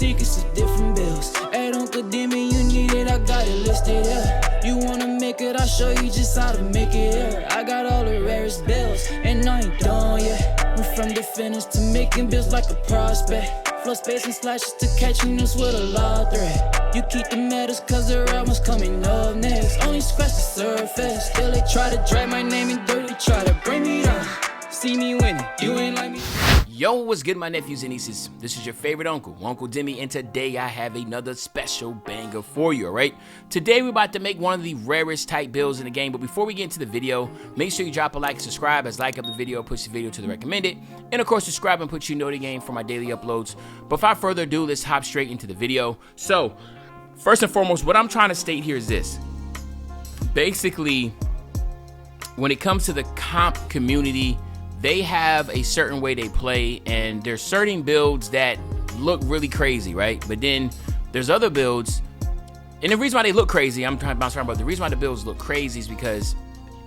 secrets of different bills. Hey, don't condemn me, you need it, I got it listed, yeah. You wanna make it, I'll show you just how to make it, yeah. I got all the rarest bills, and I ain't done yet. Went from the finish to making bills like a prospect. Flow space and slashes to catching us with a law threat. You keep the medals cause the right one's coming up next. Only scratch the surface. Still they try to drag my name in dirt, they try to bring me down. See me winning, you ain't like me. Yo, what's good, my nephews and nieces? This is your favorite uncle, Uncle Demi, and today I have another special banger for you, alright? Today we're about to make one of the rarest type builds in the game, but before we get into the video, make sure you drop a like and subscribe, as like up the video push the video to the recommended, and of course subscribe and put you know the game for my daily uploads. But without further ado, let's hop straight into the video. So, first and foremost, what I'm trying to state here is this. Basically, when it comes to the comp community, they have a certain way they play, and there's certain builds that look really crazy, right? But then there's other builds, and the reason why they look crazy, I'm trying to bounce around, but the reason why the builds look crazy is because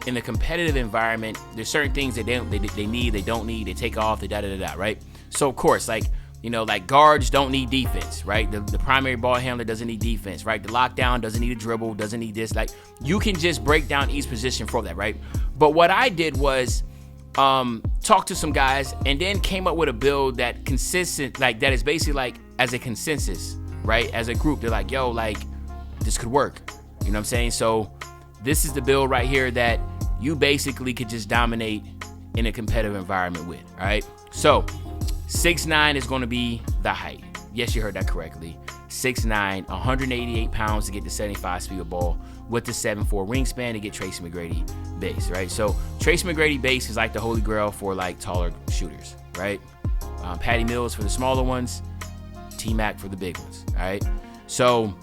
in the competitive environment, there's certain things that they need, they don't need, they take off, they da-da-da-da, right? So of course, like, you know, like guards don't need defense, right? The primary ball handler doesn't need defense, right? The lockdown doesn't need a dribble, doesn't need this. Like, you can just break down each position for that, right? But what I did was talk to some guys and then came up with a build that consistent, like that is basically like as a consensus, right? As a group, they're like, yo, like this could work. You know what I'm saying? So this is the build right here that you basically could just dominate in a competitive environment with, all right? So 6'9" is going to be the height. Yes, you heard that correctly. 6'9", 188 pounds to get the 75 speed of ball with the 7'4" wingspan to get Tracy McGrady base, right? So Tracy McGrady base is like the holy grail for like taller shooters, right? Patty Mills for the smaller ones, T-Mac for the big ones, all right? So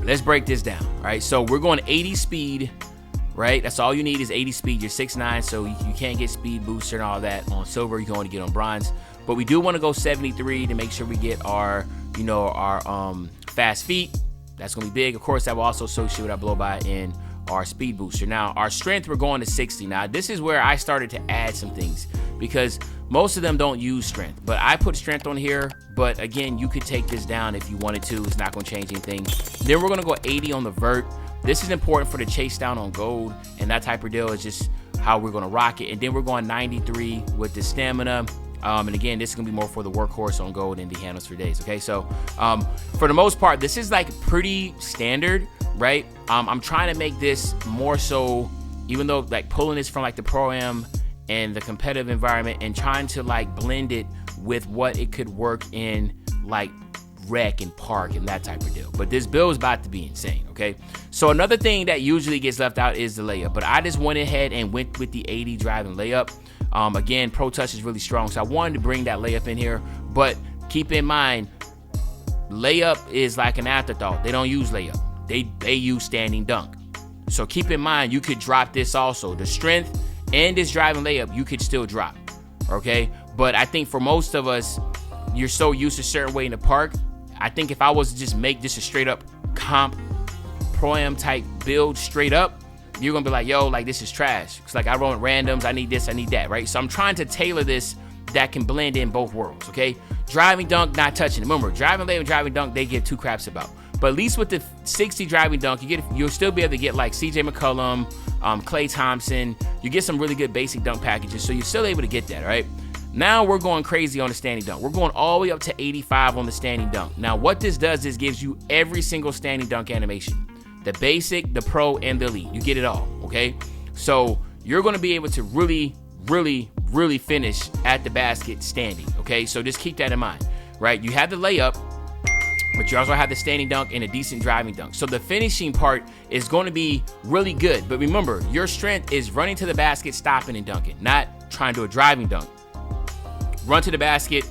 let's break this down, all right? So we're going 80 speed, right? That's all you need is 80 speed. You're 6'9", so you can't get speed booster and all that on silver. You can only get on bronze. But we do want to go 73 to make sure we get our, you know, our fast feet. That's going to be big. Of course, that will also associate with our blow by in our speed booster. Now, our strength, we're going to 60. Now, this is where I started to add some things because most of them don't use strength. But I put strength on here. But again, you could take this down if you wanted to. It's not going to change anything. Then we're going to go 80 on the vert. This is important for the chase down on gold. And that type of deal is just how we're going to rock it. And then we're going 93 with the stamina. And again, this is gonna be more for the workhorse on gold and the handles for days. Okay, so for the most part, this is like pretty standard, right? I'm trying to make this more so, even though like pulling this from like the pro-am and the competitive environment and trying to like blend it with what it could work in like rec and park and that type of deal. But this build is about to be insane, okay? So another thing that usually gets left out is the layup, but I just went ahead and went with the 80 driving layup. Again, Pro Touch is really strong, so I wanted to bring that layup in here, but keep in mind, layup is like an afterthought. They don't use layup. They use standing dunk. So keep in mind, you could drop this also. The strength and this driving layup, you could still drop, okay? But I think for most of us, you're so used to a certain way in the park. I think if I was to just make this a straight up comp pro-am type build straight up, you're gonna be like, yo, like this is trash. It's like I run randoms, I need this, I need that, right? So I'm trying to tailor this that can blend in both worlds, okay? Driving dunk, not touching it. Remember, driving layup and driving dunk, they give two craps about. But at least with the 60 driving dunk, you'll still be able to get like CJ McCollum, Klay Thompson. You get some really good basic dunk packages, so you're still able to get that, right? Now we're going crazy on the standing dunk. We're going all the way up to 85 on the standing dunk. Now what this does is gives you every single standing dunk animation. The basic, the pro, and the elite. You get it all, okay? So you're gonna be able to really, really, really finish at the basket standing, okay? So just keep that in mind, right? You have the layup, but you also have the standing dunk and a decent driving dunk. So the finishing part is gonna be really good. But remember, your strength is running to the basket, stopping and dunking, not trying to do a driving dunk. Run to the basket,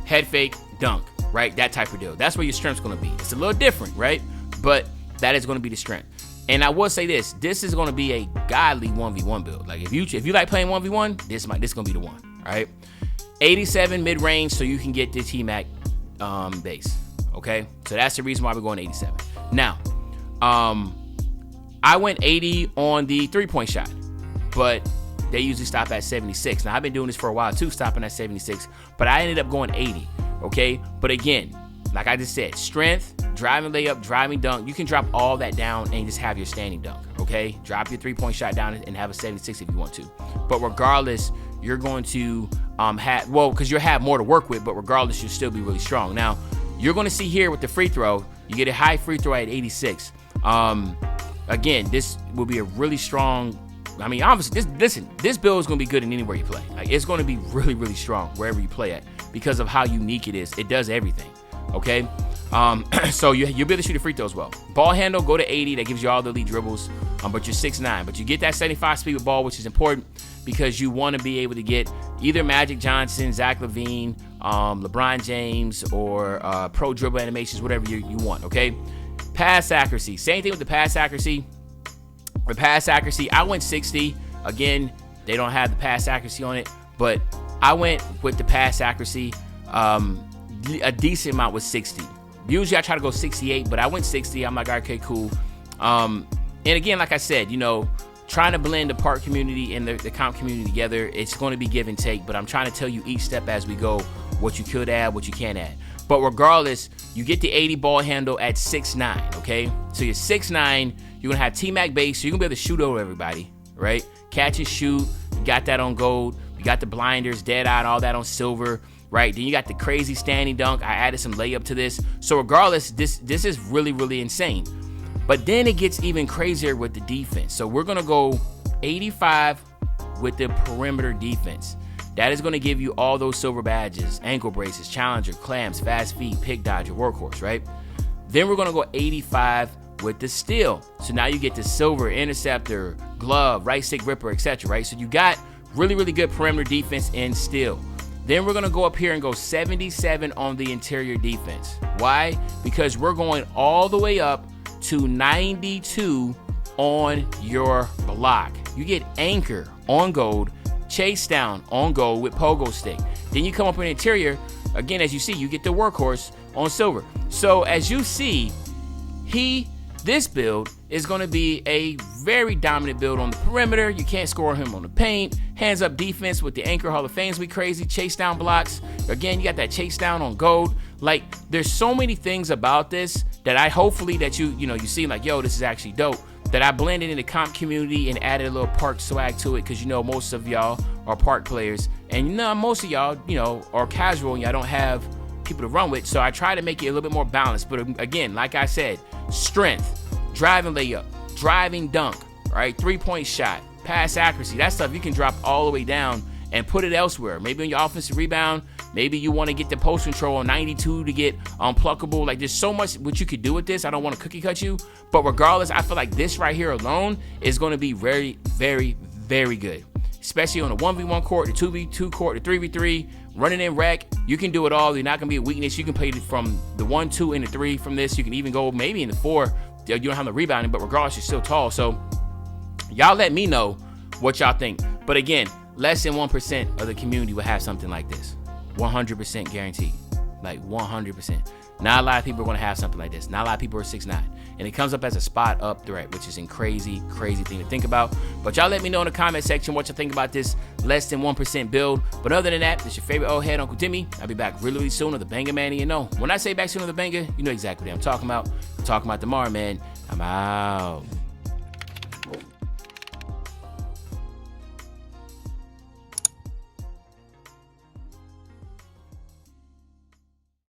head fake, dunk, right? That type of deal. That's where your strength's gonna be. It's a little different, right? But that is going to be the strength. And I will say this is going to be a godly 1v1 build. Like if you like playing 1v1, this is going to be the one, all right? 87 mid-range, so you can get the T-Mac base, okay? So that's the reason why we're going 87. Now, I went 80 on the three-point shot, but they usually stop at 76. Now, I've been doing this for a while too, stopping at 76, but I ended up going 80, okay? But again, like I just said, strength, driving layup, driving dunk. You can drop all that down and just have your standing dunk, okay? Drop your three-point shot down and have a 76 if you want to. But regardless, you're going to because you'll have more to work with, but regardless, you'll still be really strong. Now, you're going to see here with the free throw, you get a high free throw at 86. Again, this will be a really strong, I mean, obviously, this build is going to be good in anywhere you play. Like, it's going to be really, really strong wherever you play at because of how unique it is. It does everything, okay? So you'll be able to shoot a free throw as well. Ball handle, go to 80. That gives you all the elite dribbles, but you're 6'9". But you get that 75 speed with ball, which is important because you want to be able to get either Magic Johnson, Zach LaVine, LeBron James, or pro dribble animations, whatever you want, okay? Pass accuracy. Same thing with the pass accuracy. For pass accuracy, I went 60. Again, they don't have the pass accuracy on it, but I went with the pass accuracy. A decent amount was 60. Usually I try to go 68, but I went 60. I'm like, okay, cool. And again, like I said, you know, trying to blend the park community and the comp community together, it's going to be give and take, but I'm trying to tell you each step as we go what you could add, what you can't add. But regardless, you get the 80 ball handle at 6'9", okay? So you're 6'9", you're going to have T-Mac base, so you're going to be able to shoot over everybody, right? Catch and shoot, you got that on gold, you got the blinders, dead eye, and all that on silver, right? Then you got the crazy standing dunk. I added some layup to this. So regardless, this is really, really insane. But then it gets even crazier with the defense. So we're going to go 85 with the perimeter defense. That is going to give you all those silver badges, ankle braces, challenger, clams, fast feet, pick dodger, workhorse, right? Then we're going to go 85 with the steal. So now you get the silver, interceptor, glove, right stick ripper, etc., right? So you got really, really good perimeter defense and steal. Then we're going to go up here and go 77 on the interior defense. Why? Because we're going all the way up to 92 on your block. You get anchor on gold, chase down on gold with pogo stick. Then you come up in the interior. Again, as you see, you get the workhorse on silver. So as you see, this build is going to be a very dominant build on the perimeter. You can't score him on the paint. Hands up defense with the anchor Hall of Fame's be crazy. Chase down blocks. Again, you got that chase down on gold. Like, there's so many things about this that hopefully that you see like, yo, this is actually dope. That I blended in the comp community and added a little park swag to it because, you know, most of y'all are park players. And, you know, most of y'all, you know, are casual and y'all don't have people to run with. So I try to make it a little bit more balanced. But again, like I said, strength, driving layup, driving dunk, right? 3-point shot, pass accuracy. That stuff you can drop all the way down and put it elsewhere. Maybe on your offensive rebound. Maybe you want to get the post control on 92 to get unpluckable. Like, there's so much what you could do with this. I don't want to cookie cut you. But regardless, I feel like this right here alone is going to be very, very, very good. Especially on the 1v1 court, the 2v2 court, the 3v3, running in rec. You can do it all. You're not going to be a weakness. You can play it from the 1, 2, and the 3 from this. You can even go maybe in the 4. You don't have the rebounding, but regardless, you're still tall. So y'all let me know what y'all think. But again, less than 1% of the community will have something like this. 100% guaranteed. Like 100%. Not a lot of people are going to have something like this. Not a lot of people are 6'9". And it comes up as a spot up threat, which is a crazy, crazy thing to think about. But y'all let me know in the comment section what you think about this less than 1% build. But other than that, this your favorite old head, Uncle Timmy. I'll be back really, really soon with the Banger Man. And you know, when I say back soon with the Banger, you know exactly what I'm talking about. I'm talking about tomorrow, man. I'm out.